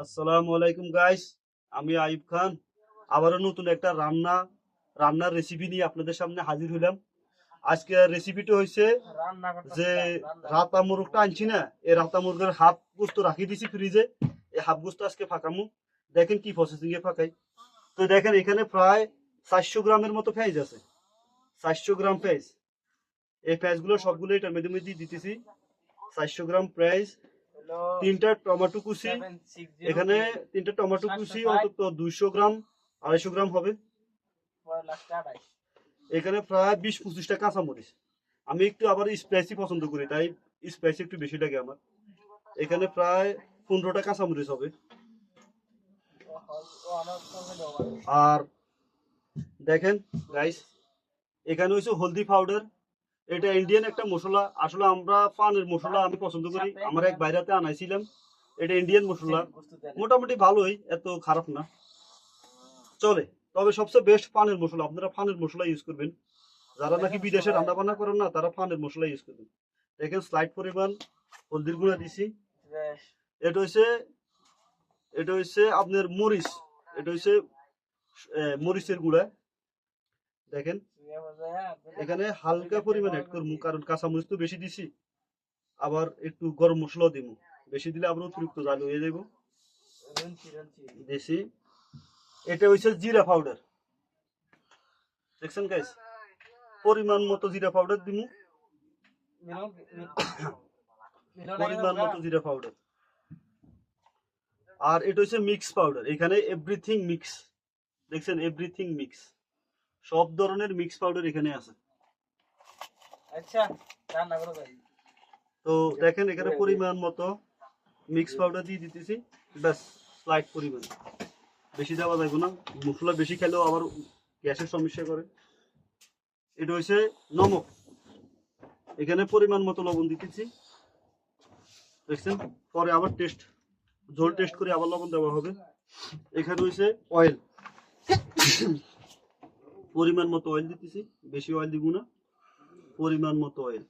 আসসালামু আলাইকুম গাইস, আমি আইয়ুব খান আবারও নতুন একটা রান্নার রেসিপি নিয়ে আপনাদের সামনে হাজির হলাম। আজকে রেসিপিটা হয়েছে যে রাতা মুরগটা আনছি না, এই রাতা মুরগের হাফ গোস্ত রাখি দিছি ফ্রিজে। এই হাফ গোস্ত আজকে ফাঁকামু। দেখেন কি প্রসেসিং এ ফাঁকাই। তো দেখেন এখানে প্রায় 400 গ্রামের মতো পেঁয়াজ আছে। 400 গ্রাম পেঁয়াজ। এই পেঁয়াজগুলো সবগুলো এটার মধ্যে দিয়ে দিতেছি। 400 গ্রাম পেঁয়াজ, তিনটা টমেটো কুচি, এখানে তিনটা টমেটো কুচি অন্তত 200 গ্রাম 250 গ্রাম হবে। এখানে প্রায় 20-25টা কাঁচামরিচ। আমি একটু আবার স্পাইসি পছন্দ করি, তাই স্পাইসি একটু বেশি লাগে আমার। এখানে প্রায় 15টা কাঁচামরিচ হবে। আর দেখেন গাইস, এখানে হচ্ছে হলদি পাউডার। এটা ইন্ডিয়ান একটা মশলা। আসলে আমরা পানের মশলা আমি পছন্দ করি, আমার এক বাইরেতে আনাইছিলাম। এটা ইন্ডিয়ান মশলা, মোটামুটি ভালোই, এত খারাপ না, চলে। তবে সবচেয়ে বেস্ট পানের মশলা। আপনারা পানের মশলা ইউজ করবেন, যারা নাকি বিদেশে রান্না বান্না করেন না তারা পানের মশলা ইউজ করবেন। দেখেন স্লাইড পরিমাণ হলদির গুঁড়া দিছি। এটা হচ্ছে আপনার মরিচ, এটা হচ্ছে মরিচের গুঁড়া। দেখেন এখানে হালকা পরিমাণ অ্যাড করবো, কারণ কাঁচামরিচ তো বেশি দিছি। আবার একটু গরম মশলাও দিব, বেশি দিলে আবার অতিরিক্ত জাল হয়ে যাব। দেশি এটা হচ্ছে জিরা পাউডার। দেখছেন গাইস, পরিমাণ মতো জিরা পাউডার দিব, পরিমাণ মতো জিরা পাউডার। আর এটা হচ্ছে মিক্স পাউডার। এখানে এভরিথিং মিক্স, দেখছেন এভরিথিং মিক্স, সব ধরনের মিক্স পাউডার এখানে আছে। আচ্ছা রান্না করো ভাই। তো দেখেন এখানে পরিমাণ মতো মিক্স পাউডার দিয়ে দিতেছি, ব্যাস স্লাইড পরিমাণ, বেশি দেওয়া যাবে না। মশলা বেশি খেলেও আবার গ্যাসের সমস্যা করে। এটা হচ্ছে নমক, এখানে পরিমাণ মতো লবণ দিতেছি। দেখছেন, পরে আবার ঝোল টেস্ট করে আবার লবণ দেওয়া হবে। এখানে হচ্ছে অয়েল, পরিমাণ মতো অয়েল দিতেছি, বেশি অয়েল দিব না, পরিমাণ মতো অয়েল,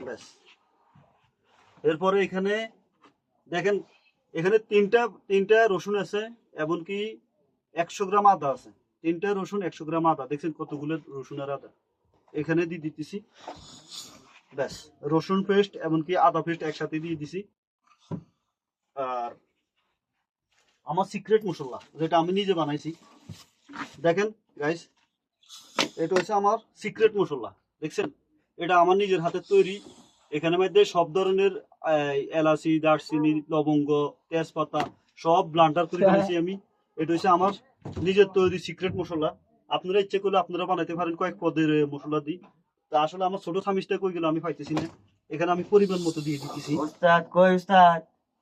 ব্যাস। এরপরে এখানে দেখেন, এখানে তিনটা রসুন আছে, এমনকি 100 গ্রাম আদা আছে। 3টা রসুন, 100 গ্রাম আদা। দেখছেন কতগুলো রসুন আর আদা এখানে দিয়ে দিতেছি, ব্যাস। রসুন পেস্ট এমনকি আদা পেস্ট একসাথে দিয়ে দিছি। আর আমার সিক্রেট মশলা, যেটা আমি নিজে বানাইছি, দেখেন গাইস, এটা হচ্ছে আমার সিক্রেট মশলা। দেখছেন, এটা আমার নিজের হাতের তৈরি। এখানে মধ্যে সব ধরনের এলাচি, দারচিনি, লবঙ্গ, তেজপাতা সব ব্লান্ডার করে দিয়েছি আমি। এটা হচ্ছে আমার নিজের তৈরি সিক্রেট মশলা। আপনারা ইচ্ছে করলে আপনারা বানাইতে পারেন কয়েক পদের মশলা দিই। তা আসলে আমার ছোট থামিসটা কই গেল আমি পাইতেছি না। এখানে আমি পরিমাণ মতো দিয়ে দিতেছি। ওস্তাদ কই ওস্তাদ?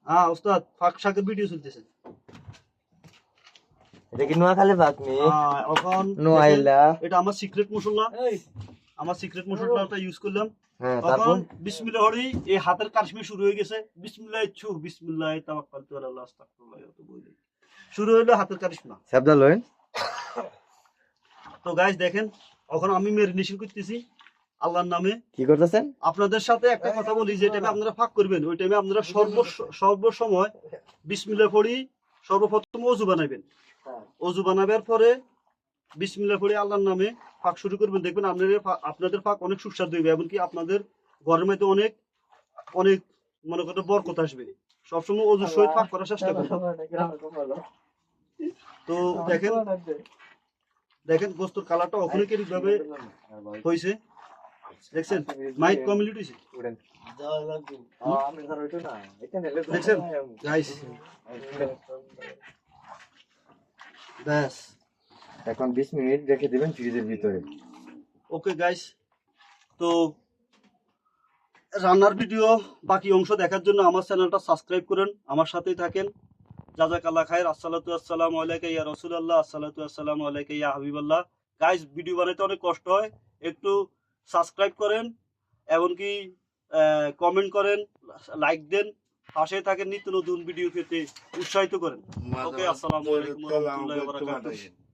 হ্যাঁ ওস্তাদ, ফাঁক শাকের ভিডিও চলতেছে। এটা কি নোয়াখালী ভাগ নি? হ্যাঁ, এখন নোয়াইলা। এটা আমার সিক্রেট মশলা, আমার সিক্রেট মশলাটা ইউজ করলাম। হ্যাঁ, তারপর বিসমিল্লাহ হরি, এই হাতের কারশমি শুরু হয়ে গেছে। বিসমিল্লাহ ছু, বিসমিল্লাহ তাওয়াক্কালতু আলাল্লাহ, আস্তাগফিরুল্লাহ তো বলি শুরু হলো হাতের কারশমা। শব্দ লয়। তো গাইস দেখেন, এখন আমি মেরিনেশন করতেছি আল্লাহর নামে। কি করতেছেন? আপনাদের সাথে একটা কথা বলি, যে টাইমে আপনারা ফাঁক করবেন ওই টাইমে আপনারা সর্বসময় বিসমিল্লাহ পড়ি সর্বপ্রথম ওযু বানাবেন। ওযু বানাবার পরে বিসমিল্লাহ পড়ে আল্লাহর নামে ফাঁক শুরু করবেন। দেখবেন আপনাদের ফাঁক অনেক সুস্বাদু হবে, এমনকি আপনাদের ঘরের মধ্যে অনেক অনেক মনে করতে বরকত আসবে। সবসময় ওযুর সহিত ফাঁক করার চেষ্টা করবেন। তো দেখেন গোস্তর কালারটা ওখানে কিভাবে হয়েছে, দেখছেন মাইক কমপ্লিট হয়েছে, দেখছেন গাইস, ব্যাস। এখন 20 মিনিট রেখে দিবেন ফ্রিজের ভিতরে। ওকে গাইস, তো রান্নার ভিডিও বাকি অংশ দেখার জন্য আমার চ্যানেলটা সাবস্ক্রাইব করেন, আমার সাথেই থাকেন। জাযাকাল্লাহ খাইর। আসসালাতু আসসালামু আলাইকা ইয়া রাসূলুল্লাহ, আসসালাতু আসসালামু আলাইকা ইয়া হাবিবাল্লাহ। গাইস, ভিডিও বানাইতে অনেক কষ্ট হয়, একটু সাবস্ক্রাইব করেন, এমনকি কমেন্ট করেন, লাইক দেন, পাশে থাকেন, নিত্য নতুন ভিডিও পেতে উৎসাহিত করেন। ওকে, আসসালামু আলাইকুম ওয়া রাহমাতুল্লাহি ওয়া বারাকাতুহু।